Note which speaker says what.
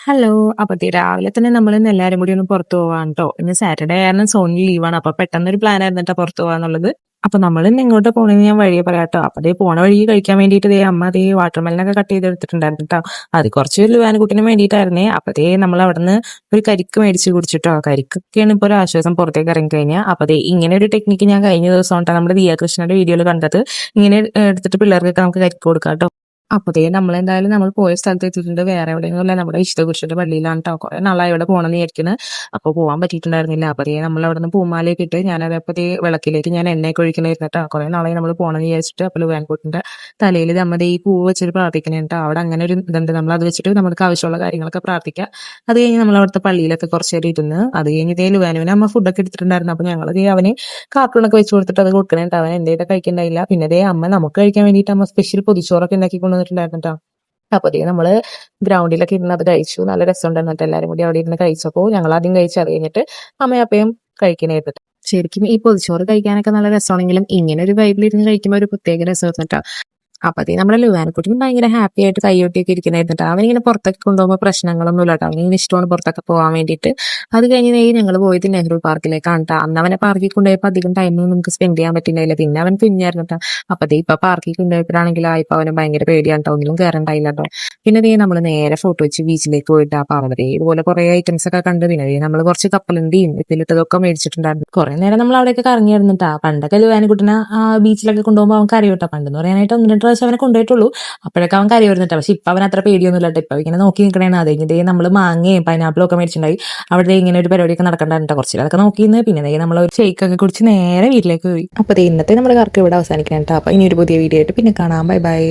Speaker 1: Hello. രാവിലെ തന്നെ നമ്മളിന്ന് എല്ലാരും കൂടി ഒന്ന് പുറത്തു പോവാണ് ട്ടോ. ഇന്ന് സാറ്റർഡേ കാരണം സോണിന് ലീവാണ്. അപ്പൊ പെട്ടെന്നൊരു പ്ലാനായിരുന്നു ട്ടോ പുറത്തു പോവാന്നുള്ളത്. അപ്പൊ നമ്മളിന്ന് എങ്ങോട്ടാ പോണേന്ന് ഞാൻ വഴിയെ പറയാട്ടോ. പോണ വഴി കഴിക്കാൻ വേണ്ടിയിട്ട് അമ്മ വാട്ടർമെലനൊക്കെ കട്ട് ചെയ്തെടുത്തിട്ടുണ്ടായിരുന്നു ട്ടോ. അത് കുറച്ച് ലുവാൻകുട്ടിന് വേണ്ടിയിട്ടായിരുന്നേ. നമ്മൾ അവിടുന്ന് ഒരു കരിക്ക് മേടിച്ച് കുടിച്ചിട്ടോ. കരിക്കൊക്കെയാണ് ഇപ്പൊ ഒരു ആശ്വാസം പുറത്തേക്ക് ഇറങ്ങി കഴിഞ്ഞാൽ. ഇങ്ങനെ ഒരു ടെക്നിക്ക് ഞാൻ കഴിഞ്ഞ ദിവസം ട്ടോ നമ്മുടെ ദിയ കൃഷ്ണന്റെ വീഡിയോയിൽ കണ്ടത്. ഇങ്ങനെ എടുത്തിട്ട് പിള്ളേർക്കൊക്കെ നമുക്ക് കരിക്ക് കൊടുക്കാം ട്ടോ. നമ്മളെന്തായാലും നമ്മൾ പോയ സ്ഥലത്ത് എത്തിയിട്ടുണ്ട്. വേറെ എവിടെയൊന്നുമല്ല, നമ്മുടെ വിശുദ്ധകുരിശിന്റെ പള്ളിയിലാണ് ട്ടോ. കുറെ നാളായി ഇവിടെ പോകണമെന്ന് വിചാരിക്കുന്നത്. അപ്പൊ പോകാൻ പറ്റിയിട്ടുണ്ടായിരുന്നില്ല. നമ്മൾ അവിടെ നിന്ന് പൂമാലയൊക്കെ ഇട്ട് ഞാനത് വിളക്കിലേക്ക് ഞാൻ എണ്ണയൊക്കെ ഒഴിക്കണായിരുന്നു ട്ടോ. കുറെ നാളായി നമ്മൾ പോകണമെന്ന് വിചാരിച്ചിട്ട്. അപ്പോൾ വാൻകൂട്ടിന്റെ തലയിൽ നമ്മുടെ ഈ പൂവ് വെച്ചിട്ട് പ്രാർത്ഥിക്കണേട്ടോ. അവിടെ അങ്ങനെ ഒരു ഇതുണ്ട്. നമ്മൾ അത് വെച്ചിട്ട് നമുക്ക് ആവശ്യമുള്ള കാര്യങ്ങളൊക്കെ പ്രാർത്ഥിക്കാം. അത് കഴിഞ്ഞ് നമ്മൾ അവിടുത്തെ പള്ളിയിലൊക്കെ കുറച്ച് നേരം ഇരുന്ന് അത് കഴിഞ്ഞ് ലുവാനുവിന് അമ്മ ഫുഡൊക്കെ എടുത്തിട്ടുണ്ടായിരുന്നു. അപ്പൊ ഞങ്ങൾ അവന് കാർട്ടൂണൊക്കെ വെച്ച് കൊടുത്തിട്ട് അത് കൊടുക്കണേട്ടോ. അവൻ എന്തെങ്കിലും കഴിക്കണ്ടായില്ല. പിന്നെ അമ്മ നമുക്ക് കഴിക്കാൻ വേണ്ടിയിട്ട് അമ്മ സ്പെഷ്യൽ പൊതിച്ചോറൊക്കെ ഉണ്ടാക്കി കൊണ്ടുവന്നിട്ടുണ്ടായിരുന്നു ട്ടോ. നമ്മള് ഗ്രൗണ്ടിലൊക്കെ ഇരുന്ന് അത് കഴിച്ചു. നല്ല രസമുണ്ടായിരുന്നു. എല്ലാവരും കൂടി അവിടെ ഇരുന്ന് കഴിച്ചപ്പോൾ ഞങ്ങൾ ആദ്യം കഴിച്ച് അത് കഴിഞ്ഞിട്ട് അമ്മയപ്പയും കഴിക്കണായിരുന്നു. ശരിക്കും ഈ പൊതിച്ചോറ് കഴിക്കാനൊക്കെ നല്ല രസമാണെങ്കിലും ഇങ്ങനെ ഒരു വൈബിലിരുന്ന് കഴിക്കുമ്പോൾ ഒരു പ്രത്യേക രസമായിരുന്നു ട്ടോ. നമ്മുടെ ലുവാനക്കുട്ടിയും ഭയങ്കര ഹാപ്പി ആയിട്ട് കൈയൊട്ടിയൊക്കെ ഇരിക്കണായിരുന്നു. അവനിങ്ങനെ പുറത്തൊക്കെ കൊണ്ടുപോകുമ്പോൾ പ്രശ്നങ്ങളൊന്നും ഇല്ല ട്ടോ. അവനിങ്ങനെ ഇഷ്ടമാണ് പുറത്തൊക്കെ പോകാൻ വേണ്ടിയിട്ട്. അത് കഴിഞ്ഞ് ഞങ്ങൾ പോയത് നെഹ്റു പാർക്കിലേക്കാണ് ട്ടോ. അന്ന് അവനെ പാർക്കിൽ കൊണ്ടുപോയപ്പോൾ അധികം ടൈമൊന്നും നമുക്ക് സ്പെൻഡ് ചെയ്യാൻ പറ്റുന്നില്ല. പിന്നെ അവൻ കുഞ്ഞായിരുന്നു ട്ടോ. ഇപ്പൊ പാർക്കിൽ കൊണ്ടുപോയപ്പോഴാണെങ്കിലും ഇപ്പൊ അവന് ഭയങ്കര പേടിയാണ് ട്ടോ. ഒന്നും കയറണ്ടായില്ല ട്ടോ. പിന്നെ നമ്മൾ നേരെ ഫോട്ടോ വെച്ച് ബീച്ചിലേക്ക് പോയിട്ട് ഇതുപോലെ കുറെ ഐറ്റംസ് ഒക്കെ കണ്ട്. പിന്നെ നമ്മൾ കുറച്ച് കപ്പലിന്റെയും ഇതിലിട്ടതൊക്കെ മേടിച്ചിട്ടുണ്ടായിരുന്നു. കുറെ നേരം നമ്മൾ അവിടെയൊക്കെ കറങ്ങിയായിരുന്നു ട്ടോ. പണ്ടൊക്കെ ലുവാനക്കുട്ടിനെ ബീച്ചിലൊക്കെ കൊണ്ടുപോകുമ്പോൾ അവൻ കരയോട്ടോ. പണ്ടെന്ന് പറയാനായിട്ട് 1-2 പ്രാവശ്യം അവനെ കൊണ്ടുപോയിട്ടുള്ളൂ. അപ്പോഴൊക്കെ അവൻ കരയുമായിരുന്നു. പക്ഷെ ഇപ്പൊ അവൻ അത്ര പേടിയൊന്നുമില്ല ട്ടോ. ഇപ്പൊ ഇങ്ങനെ നോക്കി നിൽക്കണേന്ന്. അത് കഴിഞ്ഞിട്ട് നമ്മൾ മാങ്ങയും പൈനാപ്പിളും ഒക്കെ മേടിച്ചിട്ടുണ്ടായി. അവിടെ ഇങ്ങനെ ഒരു പരിപാടിയൊക്കെ നടക്കണ്ടായിരുന്നു. കുറച്ചിലൊക്കെ നോക്കിന്ന്. പിന്നെ നമ്മൾ ഒരു ഷെയ്ക്കൊക്കെ കുടിച്ച് നേരെ വീട്ടിലേക്ക് പോയി. ഇന്നത്തെ നമ്മുടെ കറക്ക് ഇവിടെ അവസാനിക്കണം ട്ടോ. ഇനി ഒരു പുതിയ വീഡിയോ ആയിട്ട് പിന്നെ കാണാം. Bye bye.